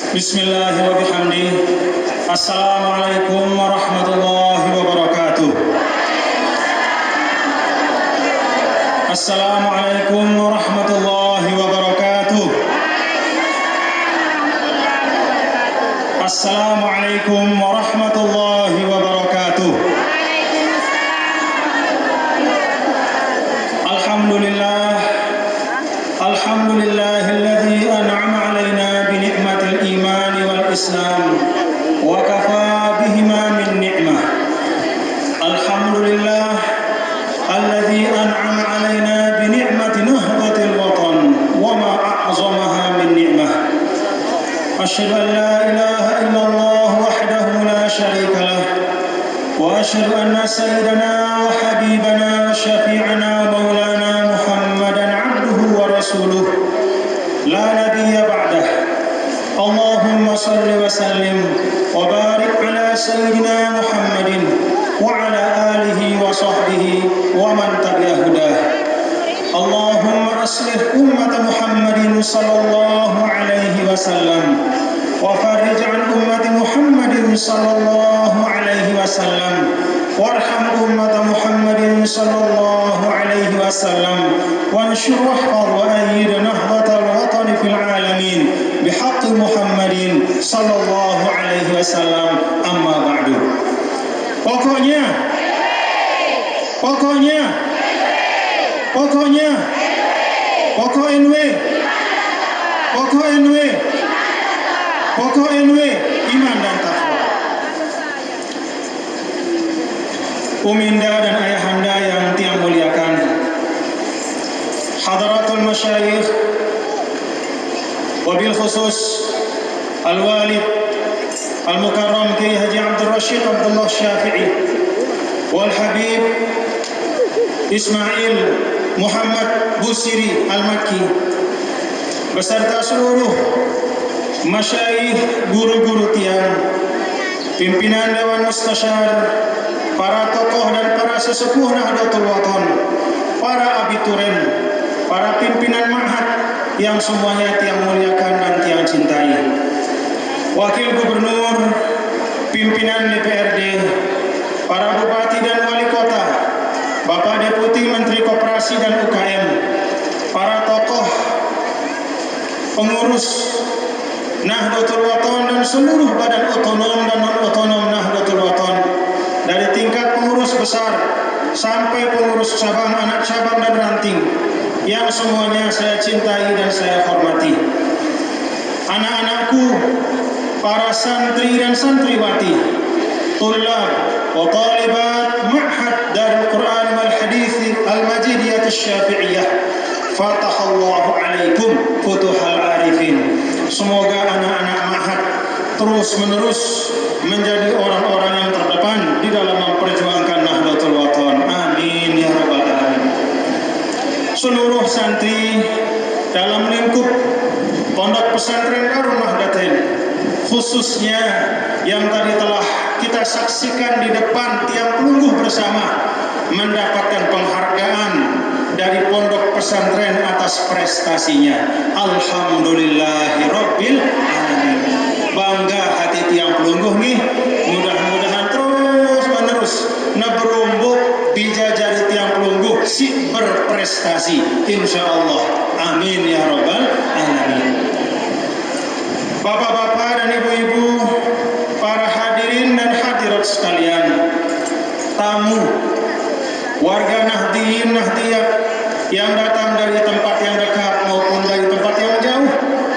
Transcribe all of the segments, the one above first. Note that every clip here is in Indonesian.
Bismillahirrahmanirrahim wa bihamdihi. Assalamualaikum warahmatullahi wabarakatuh. Assalamualaikum warahmatullahi wabarakatuh. Assalamualaikum warahmatullahi wabarakatuh. Alhamdulillah. Alhamdulillahilladzi an'ama 'alaina bi ni'matil iman wal islam wa kafa bihima min ni'mah. Alhamdulillah alladzi an'ama 'alaina bi ni'mati nahdatil watan wa ma a'zamaha min ni'mah. Asyhadu an la ilaha illallah wahdahu la syarika lah wa asyhadu anna sayyidana wa habibana wa syafi'ana maulana Muhammadan 'abduhu wa rasuluh la nabiyya ba'dah. Allahumma salli wa sallim wa barik ala sayyidina Muhammadin wa ala alihi wa sahbihi wa man tabi'a hudah. Allahumma aslih ummat Muhammadin sallallahu alaihi wasallam wa farij an ummat Muhammadin sallallahu alaihi wasallam warham ummat Muhammadin sallallahu alaihi wasallam wanshur wahfaz wa ayyid nahdatal watan fil alamin bihaqqi Muhammadin sallallahu alaihi wasallam. Amma ba'du. Pokoknya pokok NW iman dan takwa. Uminda dan ayahanda yang tiang muliakan, hadaratul masyayikh, wabil khusus al-walid al-mukarram Kiai Haji Abdul Rashid Abdullah Syafi'i wal Habib Ismail Muhammad Busiri Al-Makki beserta seluruh masyayikh, guru-guru tiang, pimpinan Dewan Mustasyar, para tokoh dan para sesepuh Nahdlatul Watan, para abituren, para pimpinan ma'had yang semuanya tiang muliakan dan tiang cintai, wakil gubernur, pimpinan DPRD, para bupati dan wali kota, Bapak Deputi Menteri Koperasi dan UKM, para tokoh pengurus Nahdlatul Watan dan seluruh badan otonom dan non-otonom Nahdlatul Watan, dari tingkat pengurus besar sampai pengurus cabang, anak cabang dan ranting, yang semuanya saya cintai dan saya hormati. Anak-anakku, para santri dan santriwati, tulab wa talibat ma'had Darul Quran wal Hadits Al-Majidiyah Asy-Syafi'iyah, fatahallahu alaikum futuhal arifin. Semoga anak-anak ma'had terus-menerus menjadi orang-orang yang terdepan di dalam memperjuangkan Nahdlatul Watan. Amin ya rabbal alamin. Seluruh santri dalam lingkup Pondok Pesantren Darul Nahdlatain, khususnya yang tadi telah kita saksikan di depan tiang pelungguh bersama, mendapatkan penghargaan dari pondok pesantren atas prestasinya. Alhamdulillahirabbil alamin. Bangga hati tiang pelungguh nih. Mudah-mudahan terus-menerus neberumbuk bijajari tiang pelungguh si berprestasi insyaallah. Amin ya rabbal alamin. Bapak-bapak dan ibu-ibu, para hadirin dan hadirat sekalian, tamu, warga Nahdiyin Nahdiyat yang datang dari tempat yang dekat maupun dari tempat yang jauh,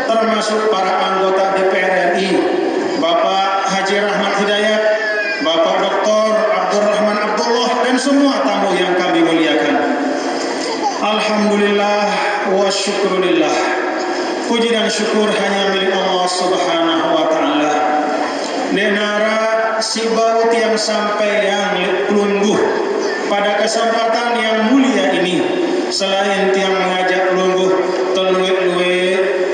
termasuk para anggota DPR RI, Bapak Haji Rahmat Hidayat, Bapak Dr. Abdurrahman Abdullah, dan semua tamu yang kami muliakan. Alhamdulillah wa syukurillah. Puji dan syukur hanya milik Allah Subhanahu wa ta'ala. Nenara si baut yang sampai yang pelungguh pada kesempatan yang mulia ini, selain tiang mengajak pelungguh telue-lue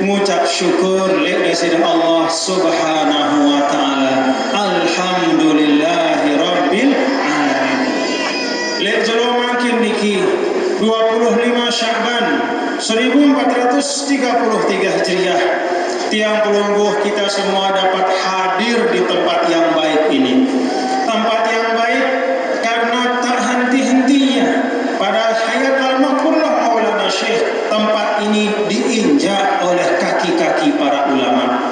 mengucap syukur kepada Allah Subhanahu wa ta'ala. Alhamdulillahi rabbil alamin. Lek jelo makin niki 25 Sya'ban 1433 Hijriah tiang pelungguh kita semua dapat hadir di tempat yang baik ini. Tempat yang baik karena tak henti-hentinya pada hayat al-Maqfurlah Maulana Syekh, tempat ini diinjak oleh kaki-kaki para ulama.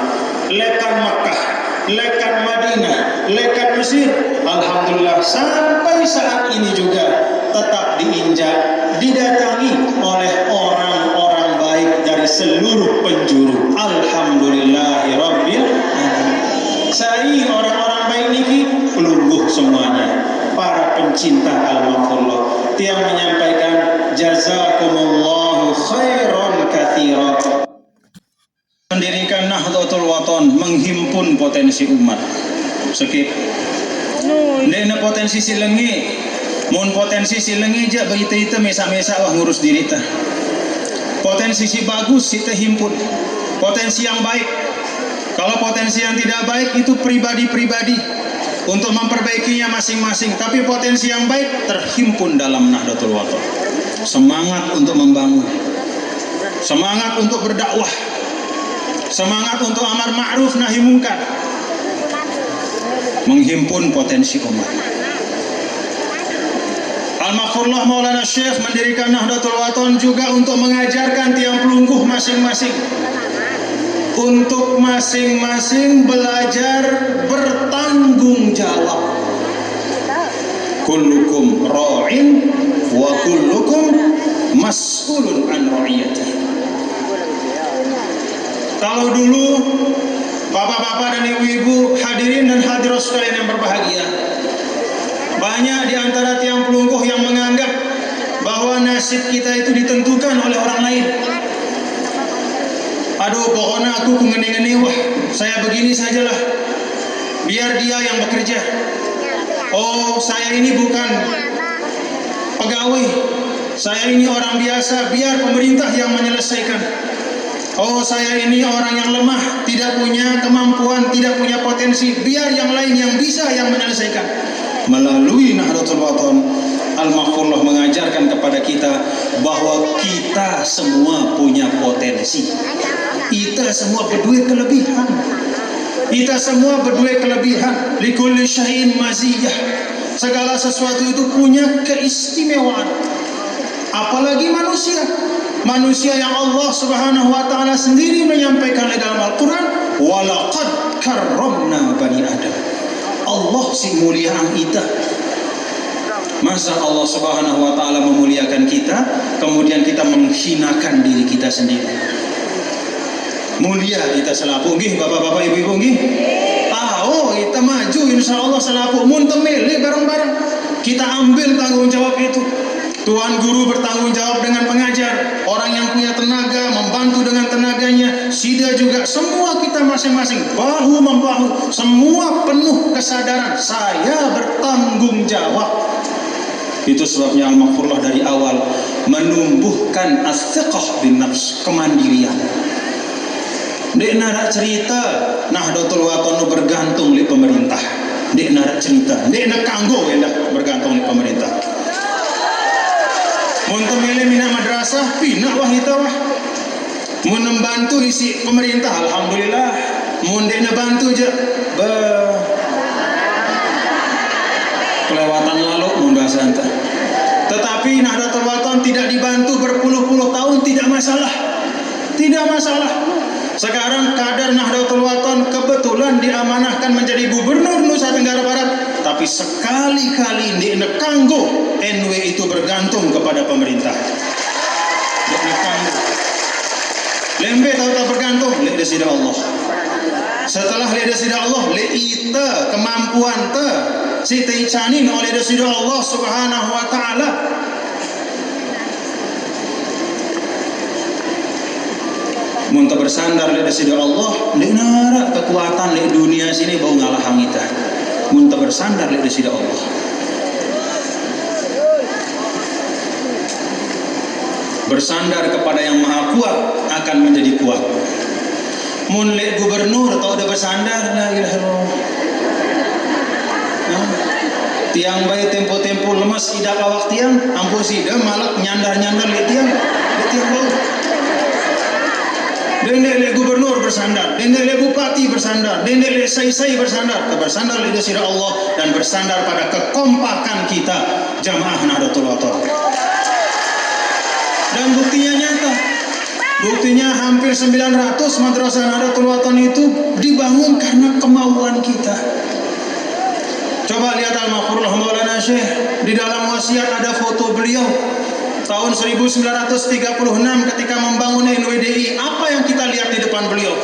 Lekan Makkah, lekan Madinah, lekan Mesir, alhamdulillah sampai saat ini juga tetap diinjak, didatangi oleh orang-orang baik dari seluruh penjuru. Alhamdulillahirabbil alamin. Saya orang-orang baik niki pelungguh semuanya, para pencinta al-Maqfurlah. Tiang menyampaikan jazakumullahu khairan katsiran. Mendirikan Nahdlatul Wathon, menghimpun potensi umat. Skip. Dena potensi silengi, mun potensi silengi aja berita-ita mesa-mesa wah ngurus diri tah. Potensi si bagus kita himpun. Potensi yang baik. Kalau potensi yang tidak baik itu pribadi-pribadi untuk memperbaikinya masing-masing. Tapi potensi yang baik terhimpun dalam Nahdlatul Wathon. Semangat untuk membangun, semangat untuk berdakwah, semangat untuk amar ma'ruf nahi mungkar, menghimpun potensi umat. Al-Maqfurlah Maulana Syekh mendirikan Nahdlatul Wathon juga untuk mengajarkan tiang pelungguh masing-masing, untuk masing-masing belajar bertanggung jawab. Kullukum ra'in wa kullukum mas'ulun an ra'iyati. Kalau dulu bapak-bapak dan ibu-ibu, hadirin dan hadirat sekalian yang berbahagia, banyak di antara tiang pelungguh yang menganggap bahwa nasib kita itu ditentukan oleh orang lain. Aduh, pokoknya aku ngene-ngene, wah saya begini sajalah, biar dia yang bekerja. Oh, saya ini bukan pegawai, saya ini orang biasa, biar pemerintah yang menyelesaikan. Oh, saya ini orang yang lemah, tidak punya kemampuan, tidak punya potensi, biar yang lain yang bisa yang menyelesaikan. Melalui Nahdlatul Wathon, Al-Maqfurlah mengajarkan kepada kita bahwa kita semua punya potensi. Kita semua berdua kelebihan. Kita semua berdua kelebihan. Likulli syai'in maziyah. Segala sesuatu itu punya keistimewaan. Apalagi manusia. Manusia yang Allah Subhanahu wa taala sendiri menyampaikan dalam Al-Qur'an, "Walaqad karramna bani Adam." Allah si muliaan kita. Masa Allah Subhanahu wa taala memuliakan kita, kemudian kita menghinakan diri kita sendiri? Mulia kita selapu nggih, bapak-bapak, ibu-ibu nggih. Oh, kita maju insyaallah selapu mun temele bareng-bareng. Kita ambil tanggung jawab itu. Tuan guru bertanggung jawab dengan pengajar, orang yang punya tenaga membantu dengan tenaganya, sida juga, semua kita masing-masing bahu membahu, semua penuh kesadaran saya bertanggung jawab. Itu sebabnya Al-Maqfurlah dari awal menumbuhkan as-thiqah bin nafs, kemandirian. Dek narak cerita Nahdlatul Wathon bergantung oleh pemerintah. Dek narak cerita, dek nak kanggo endak bergantung oleh pemerintah. Mun temele mina madrasah pina wah kita wah. Mun membantu isi pemerintah alhamdulillah. Mun dek nak bantu je kelewatan lalu mun bahasa anta. Tetapi Nahdlatul Wathon tidak dibantu berpuluh-puluh tahun tidak masalah. Tidak masalah. Sekarang kader Nahdlatul Wathon kebetulan diamanahkan menjadi gubernur Nusa Tenggara Barat, tapi sekali-kali di nekanggo NW itu bergantung kepada pemerintah. Lembe tahu tak bergantung le desida Allah. Setelah le desida Allah, le ita kemampuan te si teicanin oleh desida Allah Subhanahu wa taala. Mun bersandar le desida Allah, le nara kekuatan le dunia sini bau ngalahang kita. Mun bersandar le desida Allah. Bersandar kepada yang maha kuat akan menjadi kuat. Mun le gubernur atau udah bersandar la ilaha illallah. Tiang bae tempo-tempo lemas ida awak tiang, ampun sida malak nyandar-nyandar le tiang bau. Dendek le gubernur bersandar, dendek le bupati bersandar, dendek le sai-sai bersandar le sirah Allah dan bersandar pada kekompakan kita jamaah Nahdlatul Wathon. Dan buktinya nyata. Buktinya hampir 900 madrasah Nahdlatul Wathon itu dibangun karena kemauan kita. Coba lihat Al-Maghfurullah Maulana Syekh, di dalam wasiat ada foto beliau tahun 1936 ketika membangun NWDI. Apa yang kita lihat di depan beliau?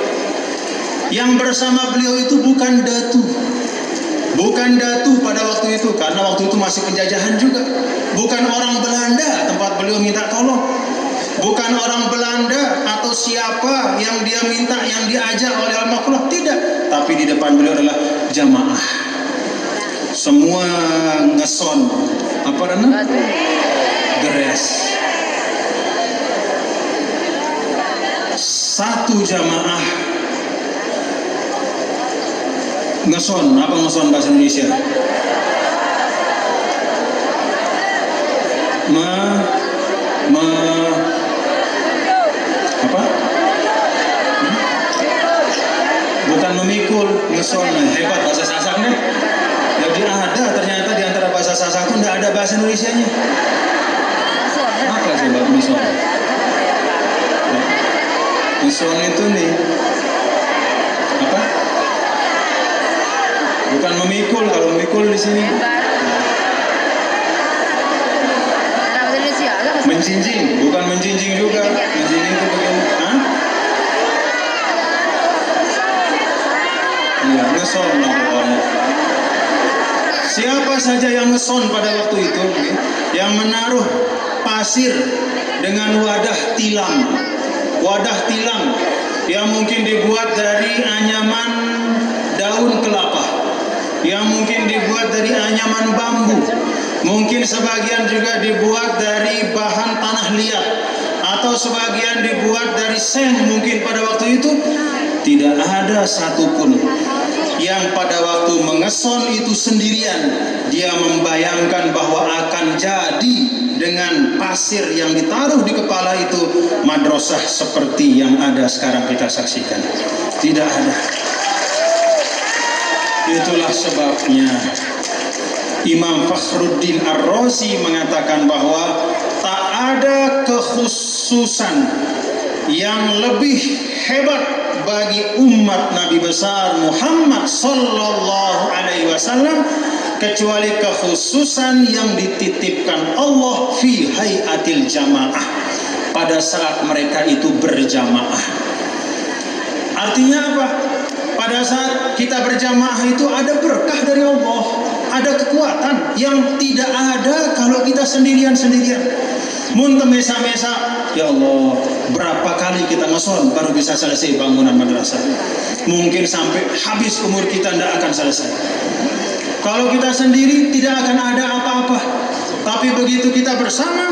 Yang bersama beliau itu bukan datu. Bukan datu pada waktu itu, karena waktu itu masih penjajahan juga. Bukan orang Belanda tempat beliau minta tolong. Bukan orang Belanda atau siapa yang dia minta, yang diajak oleh Al-Maghfurullah. Tidak. Tapi di depan beliau adalah jamaah. Semua ngeson. Apa namanya? Geres. Satu jamaah ngeson. Apa ngeson bahasa Indonesia? Apa? Bukan memikul, ngeson. Hebat bahasa Sasak nih. Jadi ada ternyata di antara bahasa Sasak itu tidak ada bahasa Indonesianya. Apa coba mison? Mison itu nih apa? Bukan memikul, kalau memikul di sini. Menjinjing, bukan menjinjing juga. Menjinjing itu begini. Hah? Iya, ngeson lah pokoknya. Siapa saja yang ngeson pada waktu itu, yang menaruh pasir dengan wadah tilam yang mungkin dibuat dari anyaman daun kelapa, yang mungkin dibuat dari anyaman bambu, mungkin sebagian juga dibuat dari bahan tanah liat, atau sebagian dibuat dari seng mungkin pada waktu itu. Tidak ada satupun yang pada waktu mengeson itu sendirian dia membayangkan bahwa akan jadi dengan pasir yang ditaruh di kepala itu madrasah seperti yang ada sekarang kita saksikan. Tidak ada. Itulah sebabnya Imam Fakhruddin Ar-Razi mengatakan bahwa tak ada kekhususan yang lebih hebat bagi umat Nabi besar Muhammad sallallahu alaihi wasallam kecuali kekhususan yang dititipkan Allah fi hayatil jamaah, pada saat mereka itu berjamaah. Artinya apa? Pada saat kita berjamaah itu ada berkah dari Allah, ada kekuatan yang tidak ada kalau kita sendirian-sendirian. Mun mesa-mesa, ya Allah, berapa kali kita ngeson baru bisa selesai bangunan madrasah. Mungkin sampai habis umur kita tidak akan selesai. Kalau kita sendiri tidak akan ada apa-apa. Tapi begitu kita bersama,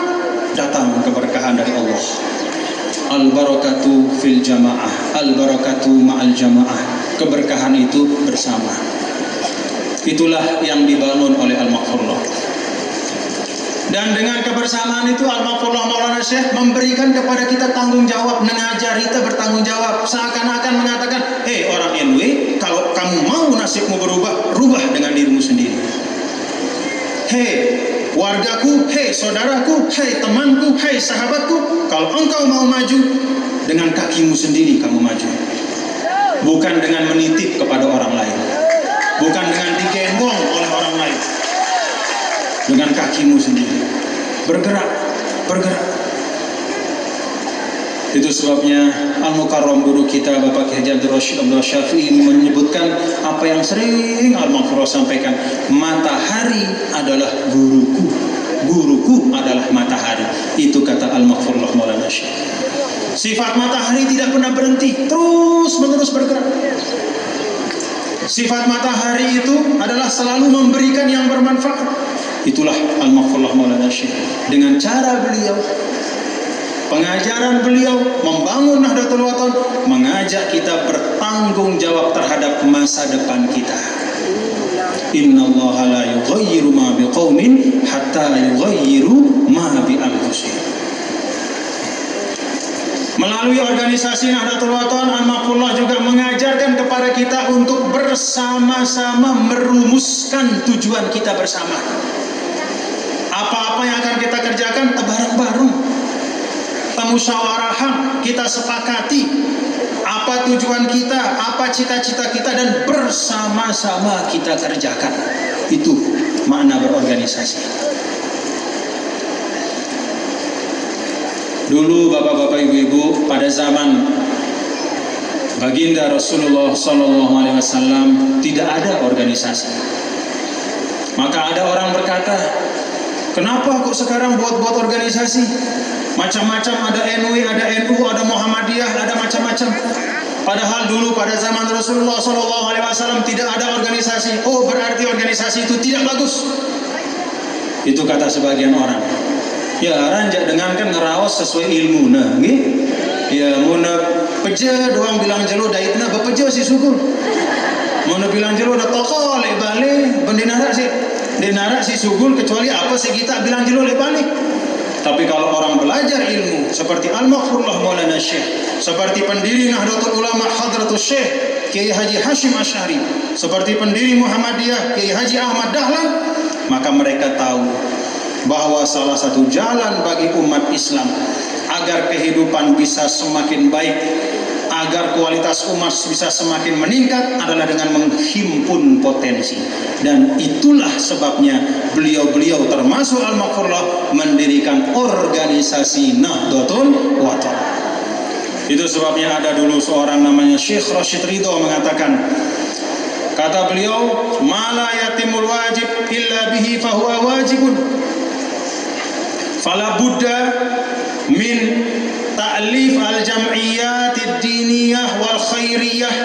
datang keberkahan dari Allah. Al-barakatu fil jamaah, al-barakatu ma'al jamaah. Keberkahan itu bersama. Itulah yang dibangun oleh Al-Maghfurullah. Dan dengan kebersamaan itu Al-Maghfurullah Maulana Syekh memberikan kepada kita tanggung jawab, mengajar kita bertanggung jawab, seakan-akan mengatakan, hei orang NW, kalau kamu mau nasibmu berubah, rubah dengan dirimu sendiri. Hei wargaku, hei saudaraku, hei temanku, hei sahabatku, kalau engkau mau maju, dengan kakimu sendiri kamu maju. Bukan dengan menitip kepada orang lain, bukan dengan digendong oleh orang lain, dengan kakimu sendiri. Bergerak. Itu sebabnya Al-Mukarram guru kita Bapak Kiai Abdul Rashid Abdul Syafi'i menyebutkan apa yang sering Al-Maghfurullah sampaikan, matahari adalah guruku adalah matahari. Itu kata Al-Maghfurullah Maulana Syekh. Sifat matahari tidak pernah berhenti, terus menerus bergerak. Sifat matahari itu adalah selalu memberikan yang bermanfaat. Itulah Al-Maghfurullah Maulana Syekh. Dengan cara beliau, pengajaran beliau membangun Nahdlatul Wathon, mengajak kita bertanggung jawab terhadap masa depan kita. Innallaha la yughayyiru ma biqaumin hatta yughayyiru ma bi anfusihim. Melalui organisasi Nahdlatul Wathon, Al-Maqfurullah juga mengajarkan kepada kita untuk bersama-sama merumuskan tujuan kita bersama. Apa-apa yang akan kita kerjakan bareng-bareng, musyawarah, kita sepakati apa tujuan kita, apa cita-cita kita, dan bersama-sama kita kerjakan. Itu makna berorganisasi. Dulu bapak-bapak, ibu-ibu, pada zaman baginda Rasulullah SAW tidak ada organisasi. Maka ada orang berkata, kenapa kok sekarang buat organisasi? Macam-macam, ada NU, ada NU, ada Muhammadiyah, ada macam-macam. Padahal dulu pada zaman Rasulullah SAW tidak ada organisasi. Oh, berarti organisasi itu tidak bagus. Itu kata sebagian orang. Ya, ranjak dengan kan ngerawas sesuai ilmu nah, nggih. Ya, muna peja doang bilang jelo daitna bepeja si sugul. Muna bilang jelo da toko le bale denara si sugul, kecuali apa sih kita bilang jelo le bale. Tapi kalau orang belajar ilmu seperti Al-Maqfurullah Maulana Syekh, seperti pendiri Nahdlatul Ulama Hadratus Syekh Kiai Haji Hashim Asy'ari, seperti pendiri Muhammadiyah Kiai Haji Ahmad Dahlan, maka mereka tahu bahwa salah satu jalan bagi umat Islam agar kehidupan bisa semakin baik, agar kualitas umat bisa semakin meningkat adalah dengan menghimpun potensi. Dan itulah sebabnya beliau-beliau termasuk Al-Maqfurullah mendirikan organisasi Nahdlatul Wathon. Itu sebabnya ada dulu seorang namanya Syekh Rashid Ridho mengatakan, kata beliau, "Ma la yatimul wajib illa bihi fahuwa wajibun. Fala budda min ta'lif al-jam'iyyat ad-diniyah wal khairiyah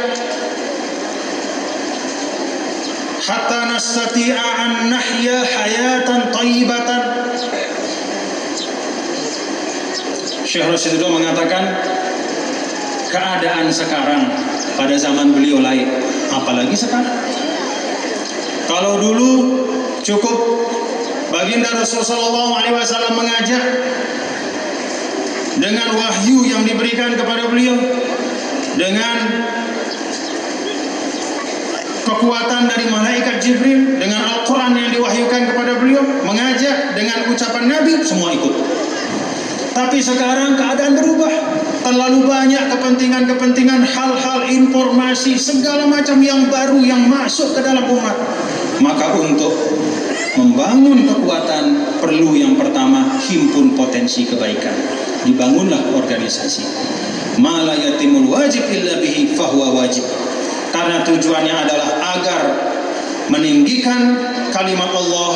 hatta nastati'a an nahya hayatan thayyibatan." Syekh Rashid Ridho mengatakan, keadaan sekarang pada zaman beliau lain, apalagi sekarang. Kalau dulu cukup baginda Rasulullah SAW mengajak dengan wahyu yang diberikan kepada beliau, dengan kekuatan dari malaikat Jibril, dengan Al-Quran yang diwahyukan kepada beliau, mengajak dengan ucapan Nabi, semua ikut. Tapi sekarang keadaan berubah. Terlalu banyak kepentingan-kepentingan, hal-hal, informasi, segala macam yang baru yang masuk ke dalam umat. Maka untuk membangun kekuatan perlu yang pertama himpun potensi kebaikan. Dibangunlah organisasi. Ma la yatimul wajib illa bihi fahuwa wajib. Karena tujuannya adalah agar meninggikan kalimat Allah.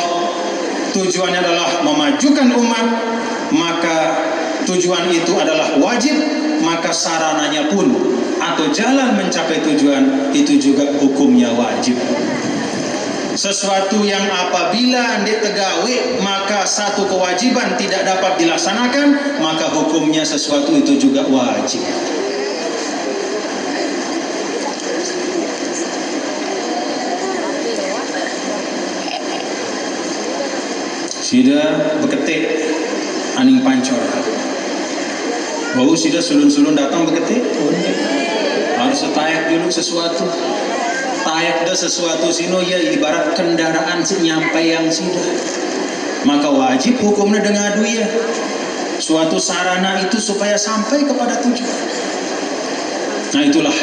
Tujuannya adalah memajukan umat. Maka tujuan itu adalah wajib, maka sarananya pun atau jalan mencapai tujuan itu juga hukumnya wajib. Sesuatu yang apabila ditegawe maka satu kewajiban tidak dapat dilaksanakan, maka hukumnya sesuatu itu juga wajib. Sida beketik aning pancor. Bau sida sulun-sulun datang beketik. Harus tayak dulu sesuatu. Tayak dah sesuatu sino ya ibarat kendaraan si nyampe yang sida. Maka wajib hukumnya dengan adu ya. Suatu sarana itu supaya sampai kepada tujuan. Nah itulah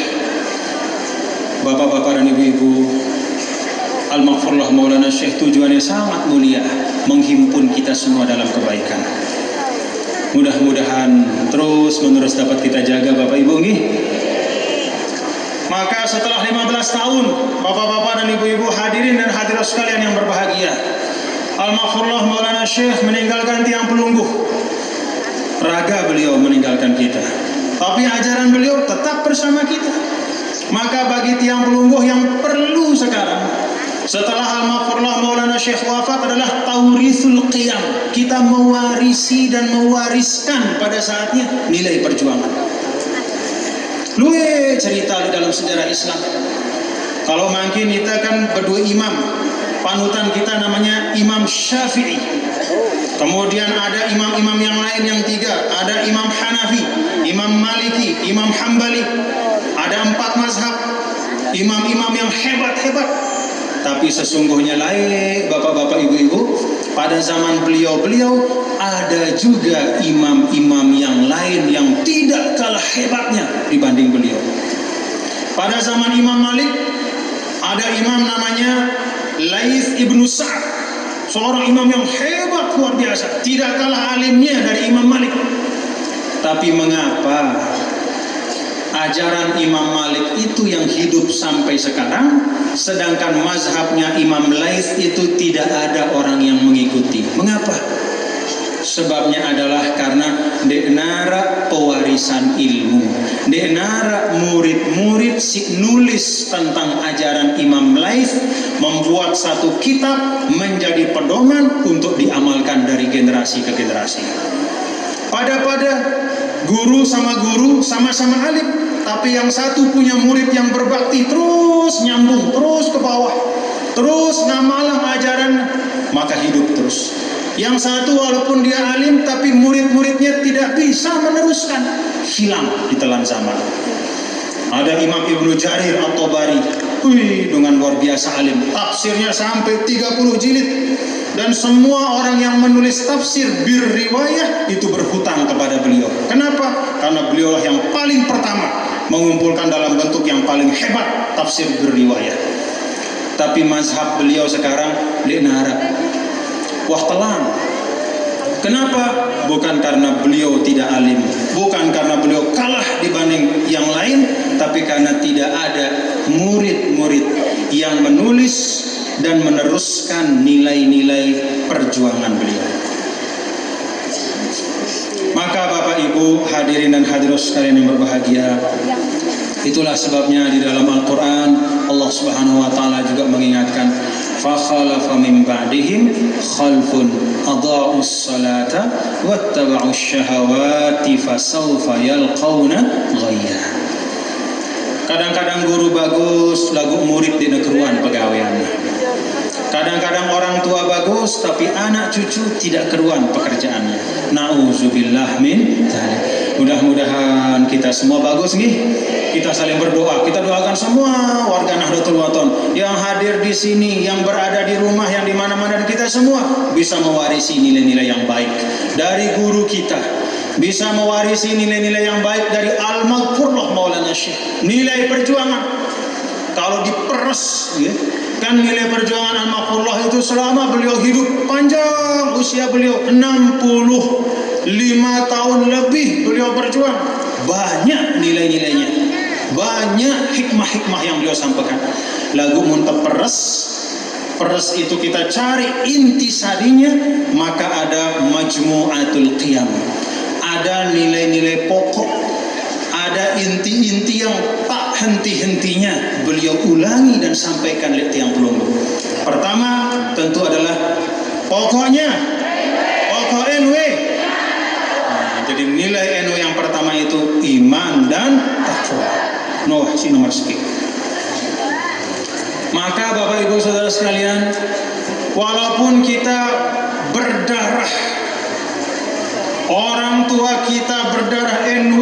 bapak-bapak dan ibu-ibu, Al-Maqfurullah Maulana Syekh tujuannya sangat mulia, menghimpun kita semua dalam kebaikan. Mudah-mudahan terus-menerus dapat kita jaga Bapak Ibu nggih. Maka setelah 15 tahun Bapak-bapak dan Ibu-ibu hadirin dan hadirat sekalian yang berbahagia, Al-Maqfurullah Maulana Syekh meninggalkan tiang pelungguh. Raga beliau meninggalkan kita, tapi ajaran beliau tetap bersama kita. Maka bagi tiang pelungguh yang perlu sekarang setelah Al-Maqfurullah Maulana Syekh wafat adalah taurithul qiyam. Kita mewarisi dan mewariskan pada saatnya nilai perjuangan. Luwe cerita di dalam sejarah Islam. Kalau makin kita kan berdua imam panutan kita namanya Imam Syafi'i. Kemudian ada imam-imam yang lain yang tiga, ada Imam Hanafi, Imam Maliki, Imam Hambali. Ada 4 mazhab, imam-imam yang hebat-hebat. Tapi sesungguhnya lain, bapak-bapak, ibu-ibu, pada zaman beliau-beliau ada juga imam-imam yang lain yang tidak kalah hebatnya dibanding beliau. Pada zaman Imam Malik ada imam namanya Laits ibnu Sa'ad, seorang imam yang hebat luar biasa, tidak kalah alimnya dari Imam Malik. Tapi mengapa ajaran Imam Malik itu yang hidup sampai sekarang, sedangkan mazhabnya Imam Laits itu tidak ada orang yang mengikuti? Mengapa? Sebabnya adalah karena deknara pewarisan ilmu, deknara murid-murid si nulis tentang ajaran Imam Laits, membuat satu kitab menjadi pedoman untuk diamalkan dari generasi ke generasi. Pada guru sama-sama alim, tapi yang satu punya murid yang berbakti, terus nyambung, terus ke bawah, terus ngamalah ajaran, maka hidup terus. Yang satu walaupun dia alim, tapi murid-muridnya tidak bisa meneruskan, hilang ditelan zaman. Ada Imam Ibnu Jarir At-Tabari, dengan luar biasa alim, tafsirnya sampai 30 jilid. Dan semua orang yang menulis tafsir bir-riwayah itu berhutang kepada beliau. Kenapa? Karena beliaulah yang paling pertama mengumpulkan dalam bentuk yang paling hebat tafsir bir-riwayah. Tapi mazhab beliau sekarang denara, wah telan. Kenapa? Bukan karena beliau tidak alim, bukan karena beliau kalah dibanding yang lain, tapi karena tidak ada murid-murid yang menulis dan meneruskan nilai-nilai perjuangan beliau. Maka Bapak Ibu hadirin dan hadirat sekalian yang berbahagia, itulah sebabnya di dalam Al-Quran Allah Subhanahu wa Ta'ala juga mengingatkan, فَخَلَفَ مِنْ بَعْدِهِمْ خَلْفٌ أَضَاعُوا الصَّلَاةَ وَاتَّبَعُوا الشَّهَوَاتِ فَسَوْفَ يَلْقَوْنَ غَيًّا. Kadang-kadang guru bagus, lagu murid di negerian pegawaiannya. Kadang-kadang orang tua bagus, tapi anak cucu tidak keruan pekerjaannya. Na'udzubillah min dzalik. Mudah-mudahan kita semua bagus nih. Kita saling berdoa. Kita doakan semua warga Nahdlatul Wathon yang hadir di sini, yang berada di rumah, yang di mana-mana, dan kita semua bisa mewarisi nilai-nilai yang baik dari guru kita, bisa mewarisi nilai-nilai yang baik dari Al-Maghfurlah Maulana Syekh. Nilai perjuangan kalau diperes, ya, kan nilai perjuangan Al-Maghfurlah itu selama beliau hidup panjang, usia beliau 65 tahun lebih beliau berjuang. Banyak nilai-nilainya, banyak hikmah-hikmah yang beliau sampaikan. Lagu muntah peres itu kita cari intisarinya, maka ada Majmu'atul Qiyam, ada nilai-nilai pokok, ada inti-inti yang tak henti-hentinya beliau ulangi dan sampaikan oleh tiang pelunggu. Pertama tentu adalah pokoknya pokok NW. Jadi nilai NW yang pertama itu iman dan takwa. Nomor sekian. Maka Bapak Ibu Saudara sekalian, walaupun kita berdarah, orang tua kita berdarah NW,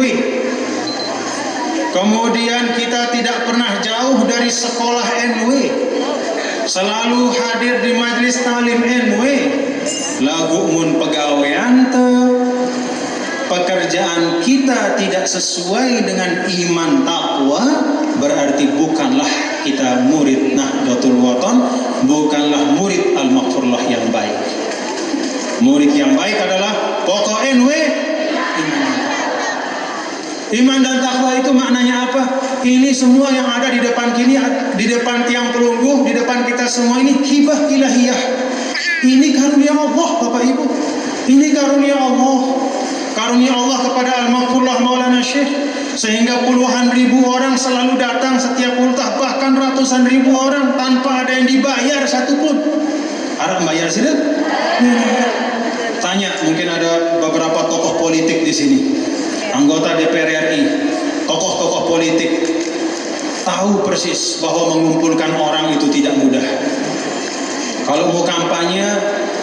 kemudian kita tidak pernah jauh dari sekolah NW, selalu hadir di majelis talim NW, lagu mun pegawaian pekerjaan kita tidak sesuai dengan iman takwa, berarti bukanlah kita murid Nahdlatul Wathon, bukanlah murid Al-Maghfurlah yang baik. Murid yang baik adalah pokok NW iman dan takwa. Itu maknanya apa? Ini semua yang ada di depan kini, di depan tiang pelunggu, di depan kita semua ini hibah ilahiyah. Ini karunia Allah Bapak Ibu. Ini karunia Allah. Karunia Allah kepada Al-Maghfurlah Maulana Syekh, sehingga puluhan ribu orang selalu datang setiap ultah, bahkan ratusan ribu orang tanpa ada yang dibayar satupun. Harap bayar sih? Tanya, mungkin ada beberapa tokoh politik di sini, anggota DPR RI, tokoh-tokoh politik, tahu persis bahwa mengumpulkan orang itu tidak mudah. Kalau mau kampanye,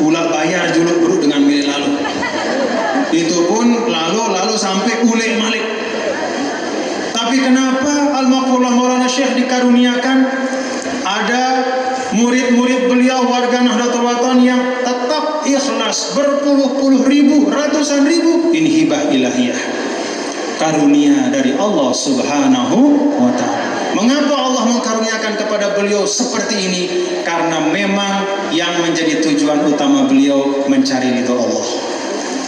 ulah bayar juluk buruk dengan milih lalu. Itu pun lalu sampai ulek malik. Tapi kenapa Al-Maqfurullah Maulana Syekh dikaruniakan ada murid-murid beliau warga Nahdlatul Wathon yang tetap ikhlas berpuluh-puluh ribu, ratusan ribu. Ini hibah ilahiyah, karunia dari Allah Subhanahu wa ta'ala. Mengapa Allah mengkaruniakan kepada beliau seperti ini? Karena memang yang menjadi tujuan utama beliau mencari ridho Allah.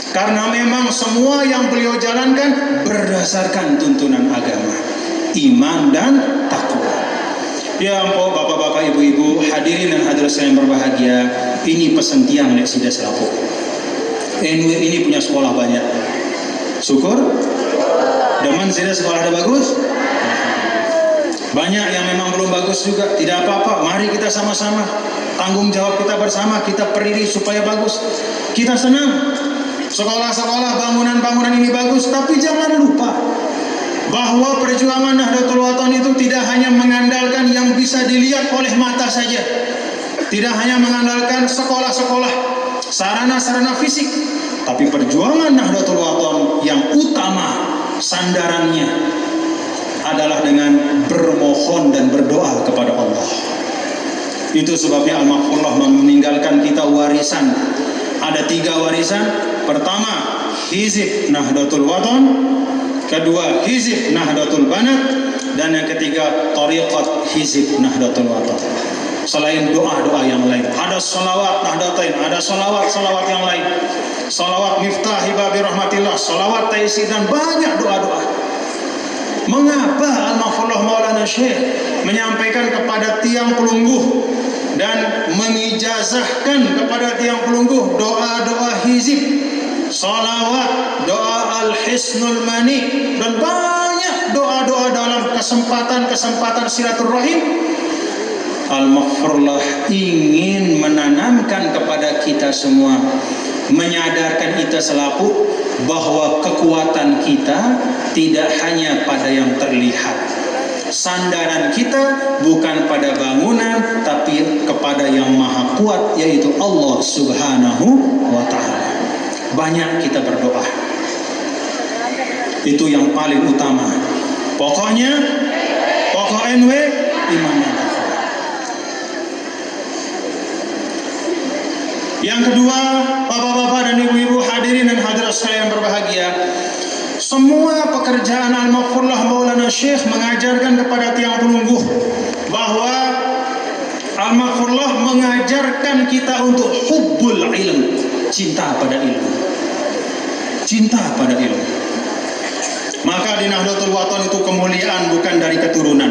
Karena memang semua yang beliau jalankan berdasarkan tuntunan agama, iman dan takwa. Ya ampun, bapak-bapak, ibu-ibu, hadirin dan hadirat yang berbahagia, ini pesan tiang nek sida selapo. Ini punya sekolah banyak. Syukur. Demen sida sekolah ada bagus. Banyak yang memang belum bagus juga, tidak apa-apa. Mari kita sama-sama tanggung jawab kita bersama, kita periri supaya bagus. Kita senang sekolah-sekolah, bangunan-bangunan ini bagus, tapi jangan lupa bahwa perjuangan Nahdlatul Wathon itu tidak hanya mengandalkan yang bisa dilihat oleh mata saja, tidak hanya mengandalkan sekolah-sekolah, sarana-sarana fisik, tapi perjuangan Nahdlatul Wathon yang utama sandarannya adalah dengan bermohon dan berdoa kepada Allah. Itu sebabnya Al-Maqfurullah meninggalkan kita warisan. Ada 3 warisan. Pertama, Hizib Nahdlatul Wathon. Kedua, Hizib Nahdlatul Banat. Dan yang ketiga, Tariqat Hizib Nahdlatul Wathon. Selain doa-doa yang lain, ada salawat Nahdlatain, ada salawat yang lain, salawat Miftah Hibabi Rahmatillah, salawat Taisir, dan banyak doa-doa. Mengapa Al-Maqfurullah Maulana Syekh menyampaikan kepada tiang pelungguh dan mengijazahkan kepada tiang pelungguh doa-doa hizib, salawat, doa al-hisnul mani, dan banyak doa-doa dalam kesempatan-kesempatan silaturahim? Al-Maqfurullah ingin menanamkan kepada kita semua, menyadarkan kita selaku bahwa kekuatan kita tidak hanya pada yang terlihat. Sandaran kita bukan pada bangunan, tapi kepada yang maha kuat, yaitu Allah Subhanahu wa ta'ala. Banyak kita berdoa, itu yang paling utama. Pokoknya pokok NW iman dan takwa. Yang kedua, bapak-bapak dan ibu-ibu, hadirin dan hadirat sekalian berbahagia, semua pekerjaan Al-Maqfurullah Maulana Syekh mengajarkan kepada tiang pelungguh bahwa Al-Maqfurullah mengajarkan kita untuk hubbul ilm, cinta pada ilmu, cinta pada ilmu. Maka di Nahdlatul Wathon itu kemuliaan bukan dari keturunan,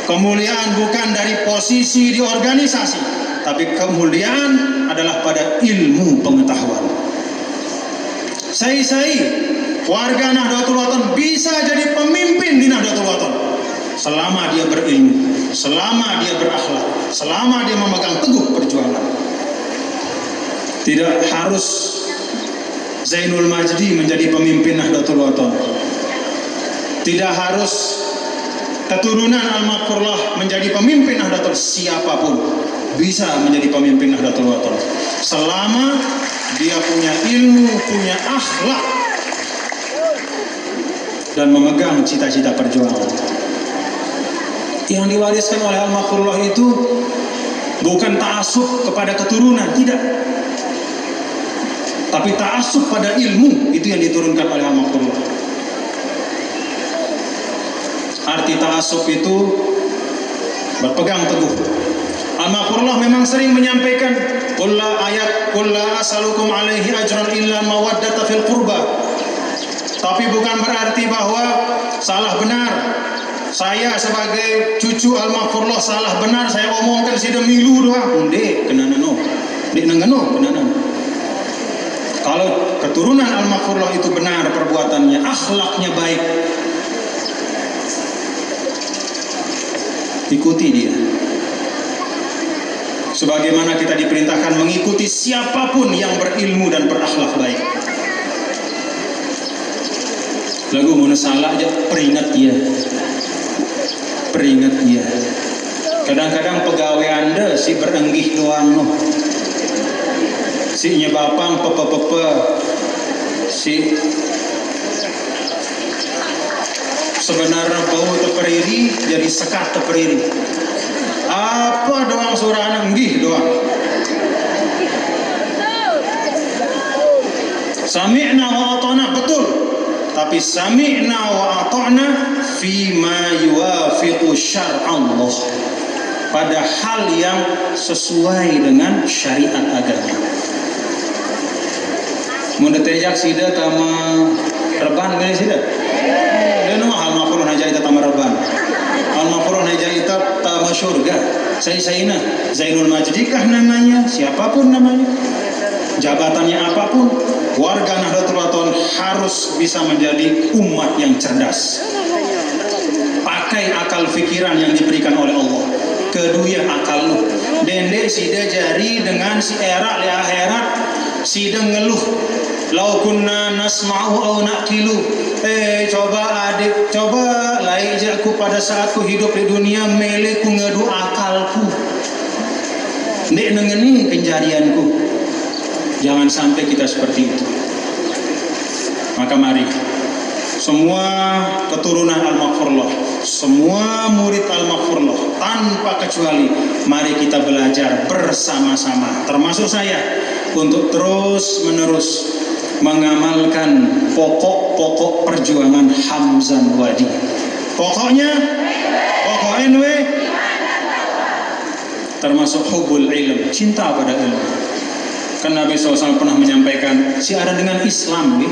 kemuliaan bukan dari posisi di organisasi, tapi kemuliaan adalah pada ilmu pengetahuan. Saya warga Nahdlatul Wathon bisa jadi pemimpin di Nahdlatul Wathon selama dia berilmu, selama dia berakhlak, selama dia memegang teguh perjuangan. Tidak harus Zainul Majdi menjadi pemimpin Nahdlatul Wathon. Tidak harus keturunan Al-Maqfurullah menjadi pemimpin Nahdlatul. Siapapun bisa menjadi pemimpin Nahdlatul Wathon selama dia punya ilmu, punya akhlak, dan memegang cita-cita perjuangan. Yang diwariskan oleh Al-Maqfurullah itu bukan ta'assub kepada keturunan, tidak, tapi ta'assub pada ilmu. Itu yang diturunkan oleh Al-Maqfurullah. Arti ta'assub itu berpegang teguh. Al-Maqfurullah memang sering menyampaikan qul la as'alukum alaihi ajran illa mawaddata fil qurba. Tapi bukan berarti bahwa salah benar. Saya sebagai cucu Al-Maqfurullah salah benar, saya omongkan si demilu doang. Unde kenanano. Dik nangano kenanan. Kalau keturunan Al-Maqfurullah itu benar perbuatannya, akhlaknya baik, ikuti dia. Sebagaimana kita diperintahkan mengikuti siapapun yang berilmu dan berakhlak baik. Lagu mana salah aja, peringat dia. Peringat dia. Kadang-kadang pegawai Anda si berenggih doang noh. Si nyebapang pepe si sebenarnya bau teperiri jadi sekat teperiri. Apa doang suara anak enggih doang. Sami'na wa ata'na, betul. Tapi sami'na wa ata'na fima yuwafiqu syar'allah, pada hal yang sesuai dengan syariat agama. Mun detejak sida tama reban gini sida. Denu hal mafruh naja ita tama reban. Hal mafruh naja ita tama syurga. Saya Zainul Majdikah namanya, siapapun namanya, jabatannya apapun, warga Nahdlatul Wathon harus bisa menjadi umat yang cerdas. Pakai akal fikiran yang diberikan oleh Allah. Kedua akal lu. Dende sida jari dengan si era le akhirat sida ngeluh. Lau kunna nasma'u au naqilu. Coba adik, coba laijaku pada saat ku hidup di dunia meleku ngedu akalku. Ndek nengeni penjarianku. Jangan sampai kita seperti itu. Maka mari semua keturunan Al-Maghfurullah, semua murid Al-Maghfurullah tanpa kecuali, mari kita belajar bersama-sama, termasuk saya, untuk terus menerus mengamalkan pokok-pokok perjuangan Hamzan Wadi. Pokoknya termasuk hubul ilm, cinta pada ilmu. Kan Nabi SAW pernah menyampaikan, siaran dengan Islam,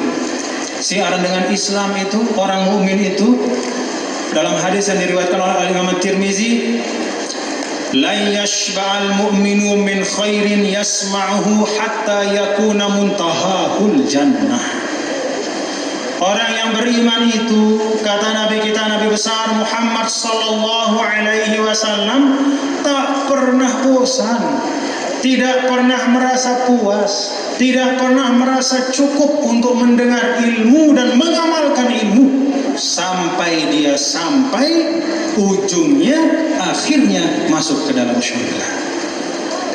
siaran dengan Islam itu, orang mukmin itu, dalam hadis yang diriwayatkan oleh Imam Tirmizi, la yashba'al mu'minu min khairin yasma'uhu hatta yakuna muntahahul jannah. Orang yang beriman itu, kata Nabi kita, Nabi besar Muhammad sallallahu alaihi wasallam, tak pernah bosan, tidak pernah merasa puas, tidak pernah merasa cukup untuk mendengar ilmu dan mengamalkan ilmu sampai dia sampai ujungnya, akhirnya masuk ke dalam surga.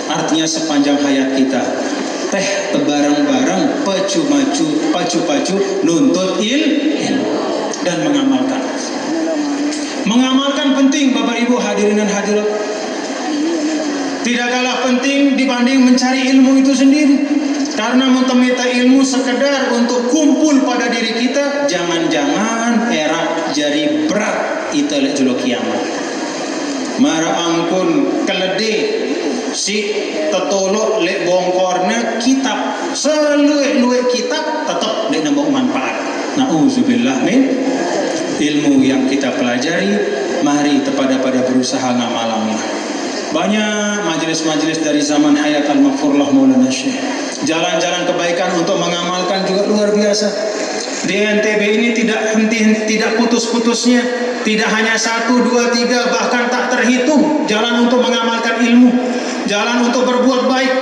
Artinya sepanjang hayat kita tebarang-barang pacu-pacu nuntut ilmu dan mengamalkan. Mengamalkan penting Bapak Ibu hadirin dan hadirat. Tidak kalah penting dibanding mencari ilmu itu sendiri. Karena mentemita ilmu sekedar untuk kumpul pada diri kita, jangan-jangan era jadi berat itu lek jolo kiamat. Mara angkun kelede si tetolok lek bongkornya kitab, seluek-luek kitab tetap lek nambah manfaat. Nauzubillah min ilmu yang kita pelajari, mari pada berusaha ngamalnya. Banyak majelis-majelis dari zaman hayat Al-Maghfurullah Maulana Syekh. Jalan-jalan kebaikan untuk mengamalkan juga luar biasa. Di NTB ini tidak putus-putusnya. Tidak hanya 1, 2, 3, bahkan tak terhitung jalan untuk mengamalkan ilmu, jalan untuk berbuat baik.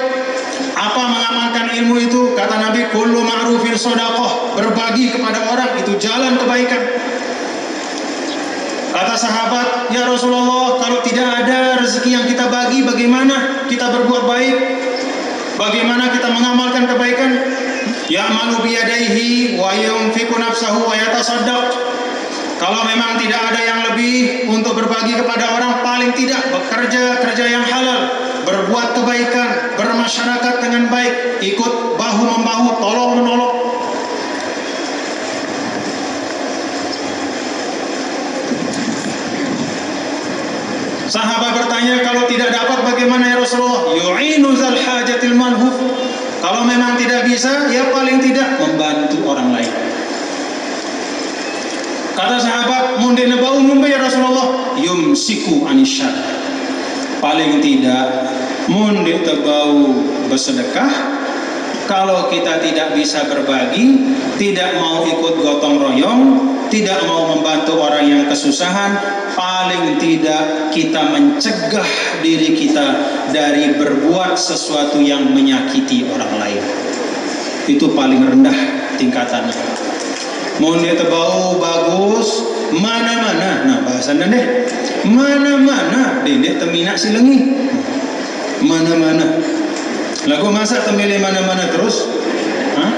Apa mengamalkan ilmu itu? Kata Nabi, kullu ma'rufin shadaqah, berbagi kepada orang itu jalan kebaikan. Kata sahabat, ya Rasulullah, kalau tidak ada rezeki yang kita bagi, bagaimana kita berbuat baik? Bagaimana kita mengamalkan kebaikan? Ya'malu biyadaihi wa yunfiqu nafsahu wa yatasaddaq. Kalau memang tidak ada yang lebih untuk berbagi kepada orang, paling tidak bekerja yang halal, berbuat kebaikan, bermasyarakat dengan baik, ikut bahu-membahu, tolong-menolong. Sahabat bertanya, kalau tidak dapat bagaimana ya Rasulullah? Yu'inu zal hajatil manhuf. Kalau memang tidak bisa, ya paling tidak membantu orang lain. Kata sahabat, mundene bau mumbai ya Rasulullah, yumsiku anisyad. Paling tidak munde tebau bersedekah. Kalau kita tidak bisa berbagi, tidak mau ikut gotong royong, tidak mau membantu orang yang kesusahan, paling tidak kita mencegah diri kita dari berbuat sesuatu yang menyakiti orang lain. Itu paling rendah tingkatannya. Mau dia tebau bagus, mana-mana. Nah bahasan deh. Mana-mana dendek temina silengi. Mana-mana. Lagu masa temele mana-mana terus? Hah?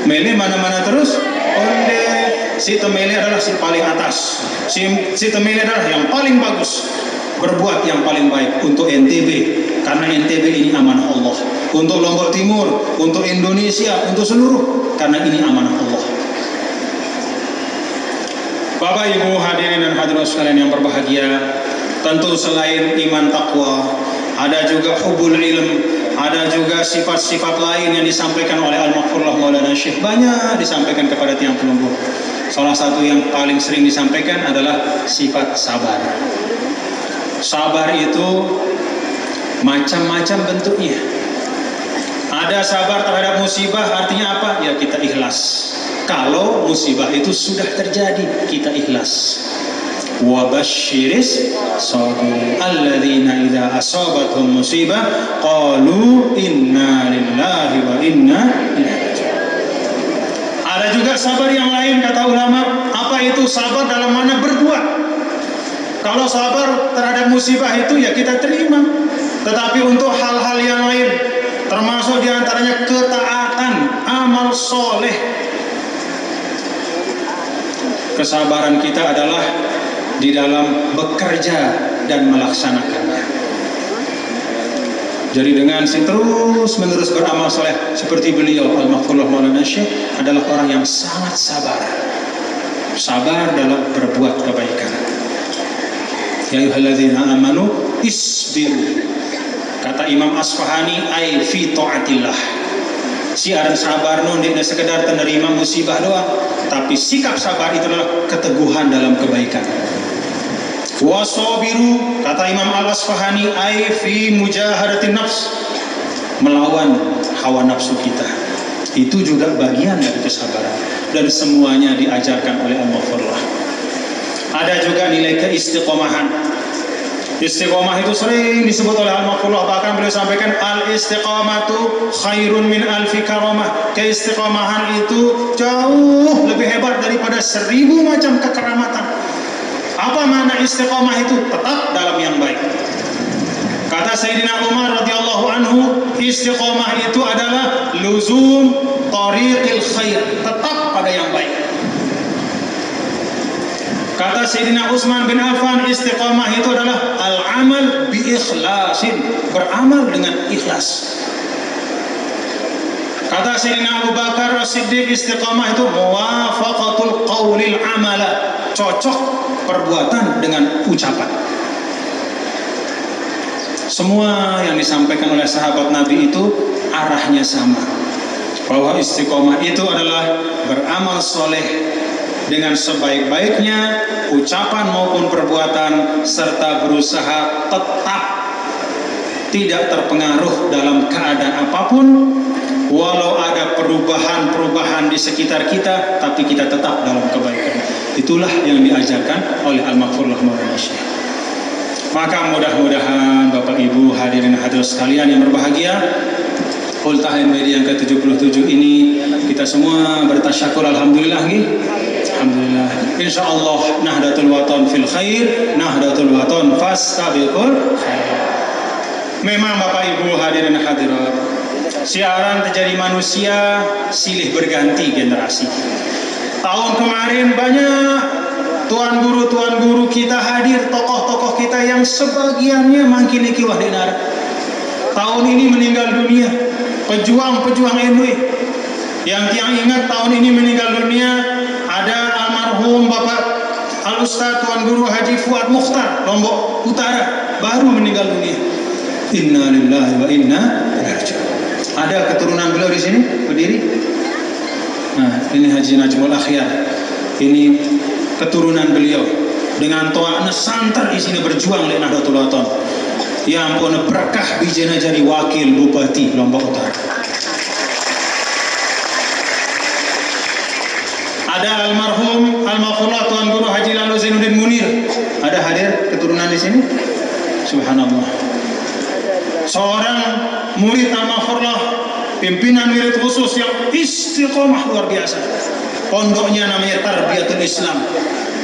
Mele mana-mana terus? Onde si temele adalah si paling atas. Si temele adalah yang paling bagus. Berbuat yang paling baik untuk NTB, karena NTB ini amanah Allah. Untuk Lombok Timur, untuk Indonesia, untuk seluruh, karena ini amanah Allah. Bapak Ibu hadirin dan hadirat sekalian yang berbahagia, tentu selain iman takwa, ada juga hubul ilm, ada juga sifat-sifat lain yang disampaikan oleh Al-Maghfurullah Maulana Syekh, banyak disampaikan kepada tiang pelunggu. Salah satu yang paling sering disampaikan adalah sifat sabar. Sabar itu macam-macam bentuknya. Ada sabar terhadap musibah, artinya apa? Ya kita ikhlas. Kalau musibah itu sudah terjadi, kita ikhlas. Wa basyiris sabirin alladzina idza asabatuhum musibah qalu inna lillahi wa inna ilaihi raji'un. Ada juga sabar yang lain, kata ulama. Apa itu sabar? Dalam mana berbuat. Kalau sabar terhadap musibah itu ya kita terima. Tetapi untuk hal-hal yang lain, termasuk diantaranya ketaatan, amal soleh, kesabaran kita adalah di dalam bekerja dan melaksanakannya. Jadi dengan terus menerus beramal soleh seperti beliau Al-Maghfurullah Maulana Syekh adalah orang yang sangat sabar. Sabar dalam berbuat kebaikan. Ya ayyuhalladzina amanu isbiru. Kata Imam Asfahani, ai fi taatillah. Siaran sabar non tidak sekedar menerima musibah doang, tapi sikap sabar itu adalah keteguhan dalam kebaikan. Wasabiru, kata Imam Al-Asfahani, ai fi mujahadatin nafs, melawan hawa nafsu kita. Itu juga bagian dari kesabaran, dan semuanya diajarkan oleh Al-Maghfurullah. Ada juga nilai keistiqomahan. Istiqomah itu sering disebut oleh Al-Maghfurullah, bahkan beliau sampaikan al-istiqamatu khairun min alfi karamah. Keistiqomahan itu jauh lebih hebat daripada 1000 macam kekeramatan. Apa makna istiqomah itu? Tetap dalam yang baik. Kata Sayyidina Umar radhiyallahu anhu, istiqomah itu adalah luzum tariqil khair, tetap pada yang baik. Kata Sayyidina Utsman bin Affan, istiqamah itu adalah al-amal bi ikhlasin, beramal dengan ikhlas. Kata Sayyidina Abu Bakar As-Siddiq, istiqamah itu muwafaqatul qaulil amala, cocok perbuatan dengan ucapan. Semua yang disampaikan oleh sahabat Nabi itu arahnya sama, bahwa istiqamah itu adalah beramal soleh dengan sebaik-baiknya ucapan maupun perbuatan, serta berusaha tetap tidak terpengaruh dalam keadaan apapun, walau ada perubahan-perubahan di sekitar kita, tapi kita tetap dalam kebaikan. Itulah yang diajarkan oleh Al-Maghfurullah Maulana Syekh. Maka mudah-mudahan Bapak Ibu hadirin hadirat sekalian yang berbahagia, Ultahim yang ke-77 ini kita semua bertasyakur alhamdulillah nggih. Alhamdulillah. Insyaallah Nahdlatul Wathon fil khair, Nahdlatul Wathon fastabiqul khair. Memang Bapak Ibu hadirin hadirat, siaran terjadi manusia silih berganti generasi. Tahun kemarin banyak tuan guru kita hadir, tokoh-tokoh kita yang sebagiannya makin kiwah dinar. Tahun ini meninggal dunia pejuang-pejuang NU. Yang tiang ingat tahun ini meninggal dunia ada almarhum Bapak Al-Ustaz Tuan Guru Haji Fuad Mukhtar, Lombok Utara, baru meninggal dunia. Inna lillahi wa inna ilaihi raji'un. Ada keturunan beliau di sini berdiri. Nah, ini Haji Najmul Akhyar. Ini keturunan beliau dengan toa santer di sini berjuang oleh Nahdlatul Wathon. Ya ampun, berkah bijena jadi wakil Bupati Lombok Utara. Ada almarhum Al-Maghfurullah Tuan Guru Haji Lalu Zainuddin Munir. Ada hadir keturunan di sini. Subhanallah. Seorang murid Al-Maghfurullah, pimpinan murid khusus yang istiqomah luar biasa. Pondoknya namanya Tarbiyatul Islam,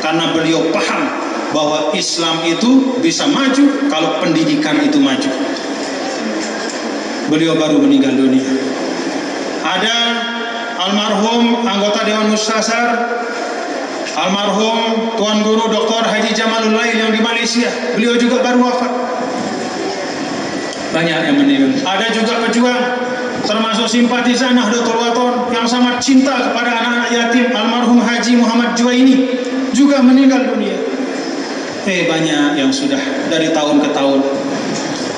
karena beliau paham bahwa Islam itu bisa maju kalau pendidikan itu maju. Beliau baru meninggal dunia. Ada almarhum anggota Dewan Mustasar, almarhum Tuan Guru Dr. Haji Jamalul Lail yang di Malaysia. Beliau juga baru wafat. Banyak yang meninggal. Ada juga pejuang termasuk simpatisan Nahdlatul Wathon yang sangat cinta kepada anak-anak yatim, almarhum Haji Muhammad Juwaini juga meninggal dunia. Banyak yang sudah dari tahun ke tahun.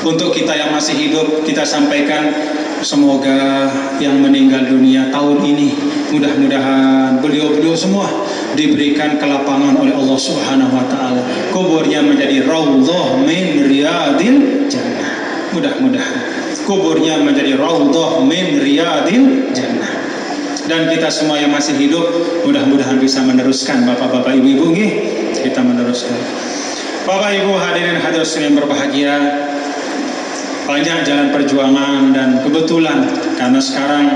Untuk kita yang masih hidup, kita sampaikan semoga yang meninggal dunia tahun ini mudah-mudahan beliau-beliau semua diberikan kelapangan oleh Allah Subhanahu wa taala. Kuburnya menjadi raudhah min riyadil jannah. Mudah-mudahan kuburnya menjadi raudhah min riyadil jannah. Dan kita semua yang masih hidup mudah-mudahan bisa meneruskan, bapak-bapak, ibu-ibu nggih, kita meneruskan. Bapak Ibu hadirin hadirat yang berbahagia, banyak jalan perjuangan dan kebetulan karena sekarang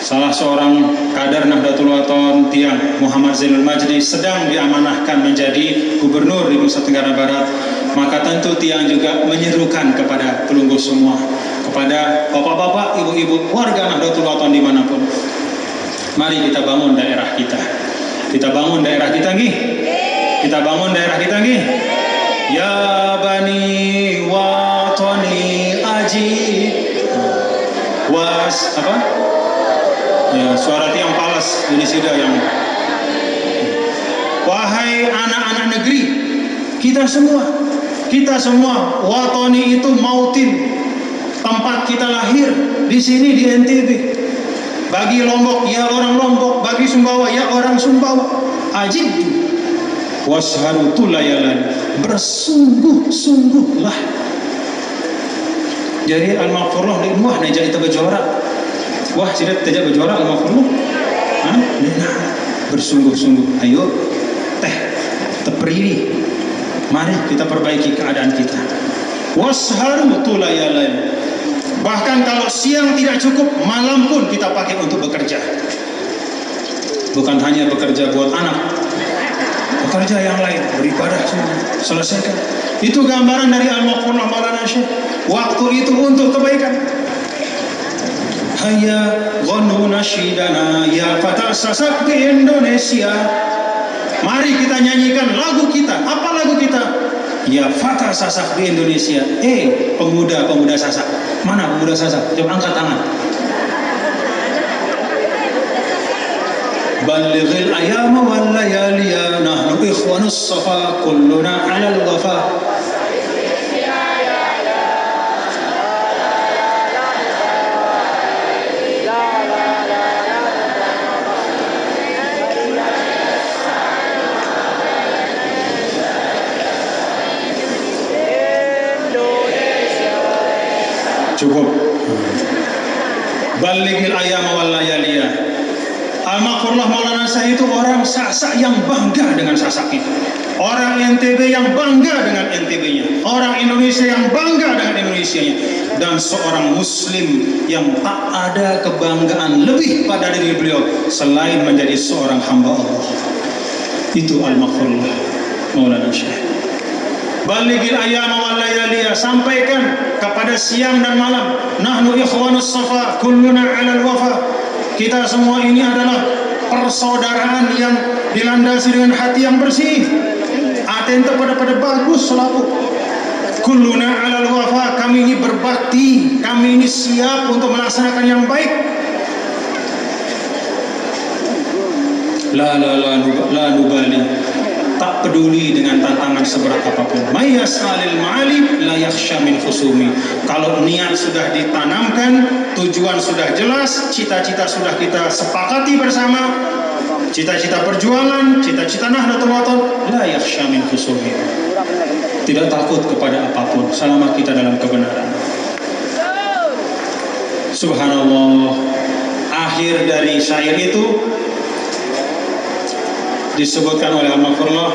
salah seorang kader Nahdlatul Wathon, Tiang Muhammad Zainul Majdi, sedang diamanahkan menjadi gubernur di Nusa Tenggara Barat, maka tentu Tiang juga menyerukan kepada pelunggu semua, kepada bapak-bapak, ibu-ibu, warga Nahdlatul Wathon dimanapun, mari kita bangun daerah kita. Kita bangun daerah kita nggih. Kita bangun daerah kita nggih. Ya Bani Wathoni Ajib was apa? Ya, suara Tiang Palas ini sudah yang wahai anak-anak negeri, kita semua Wathoni itu mautin, tempat kita lahir di sini di NTB. Bagi Lombok ya orang Lombok, bagi Sumbawa ya orang Sumbawa. Ajib washharu tulayalan, bersungguh-sungguhlah. Jadi al-maghfurlah di wah najak itu berjuara. Wah sidat tajak berjuara al-maghfurlah. Nah, bersungguh-sungguh. Ayo tepriri. Mari kita perbaiki keadaan kita. Washharu tulayalan. Bahkan kalau siang tidak cukup, malam pun kita pakai untuk bekerja. Bukan hanya bekerja buat anak, bekerja yang lain, beribadah semua, selesaikan. Itu gambaran dari Al-Maghfurlah Maulana Syekh. Waktu itu untuk kebaikan. Hayya ghanu nasyidana ya fata sasak di Indonesia. Mari kita nyanyikan lagu kita. Apa lagu kita? Ya fata sasak di Indonesia. Pemuda-pemuda sasak. Mana pemuda sasak? Coba angkat tangan. Ballighil ayama wal layaliya nahnu ikhwanus safa kulluna 'alal wafa. Cukup. Ballighil ayama wal layaliya. Al-Maghfurlah Maulana Syekh itu orang Sasak yang bangga dengan Sasak itu. Orang NTB yang bangga dengan NTB-nya. Orang Indonesia yang bangga dengan Indonesia-nya. Dan seorang Muslim yang tak ada kebanggaan lebih pada diri beliau selain menjadi seorang hamba Allah. Itu Al-Maghfurlah Maulana Syekh. Balighil ayyama wal layaliya, sampaikan kepada siang dan malam. Nahnu ikhwanus safa kulluna 'alal wafa. Kita semua ini adalah persaudaraan yang dilandasi dengan hati yang bersih. Atenta pada bagus selaku. Kulluna 'alal wafa, kami ini berbakti, kami ini siap untuk melaksanakan yang baik. La nubali, tak peduli dengan tantangan seberat apapun. Mayyasalil ma'alib la yakhsha min khusumi. Kalau niat sudah ditanamkan, tujuan sudah jelas, cita-cita sudah kita sepakati bersama, cita-cita perjuangan, cita-cita Nahdlatul Wathon, la yakhsha min khusumi. Tidak takut kepada apapun selama kita dalam kebenaran. Subhanallah. Akhir dari syair itu disebutkan oleh Al-Maghfurlah,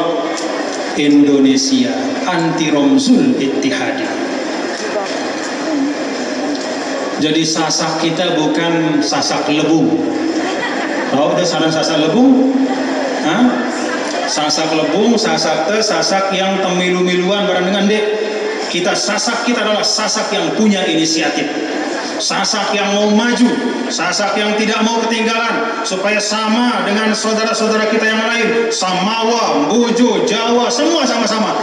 Indonesia anti romzul ittihadi. Jadi Sasak kita bukan Sasak Lebu. Tahu ada saran Sasak Lebu? Sasak lebung, sasak sasak yang temilu-miluan barang dengan dek. Sasak kita adalah sasak yang punya inisiatif. Sasak yang mau maju, sasak yang tidak mau ketinggalan supaya sama dengan saudara-saudara kita yang lain, Samawa, Bojo, Jawa, semua sama-sama.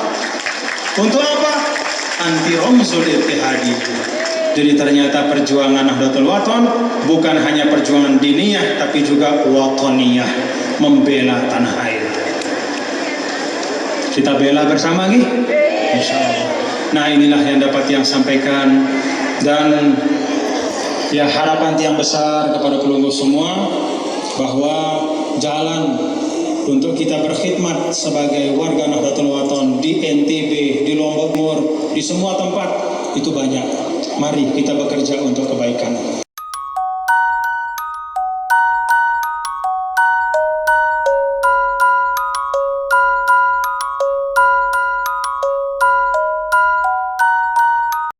Untuk apa? Anti romzul ittihadi. Jadi ternyata perjuangan Nahdlatul Wathon bukan hanya perjuangan diniyah tapi juga watoniyah, membela tanah air. Kita bela bersama nih, insyaallah. Nah, inilah yang dapat yang sampaikan, dan ya harapan yang besar kepada pelunggu semua bahwa jalan untuk kita berkhidmat sebagai warga Nahdlatul Wathon di NTB, di Lombok Timur, di semua tempat itu banyak. Mari kita bekerja untuk kebaikan.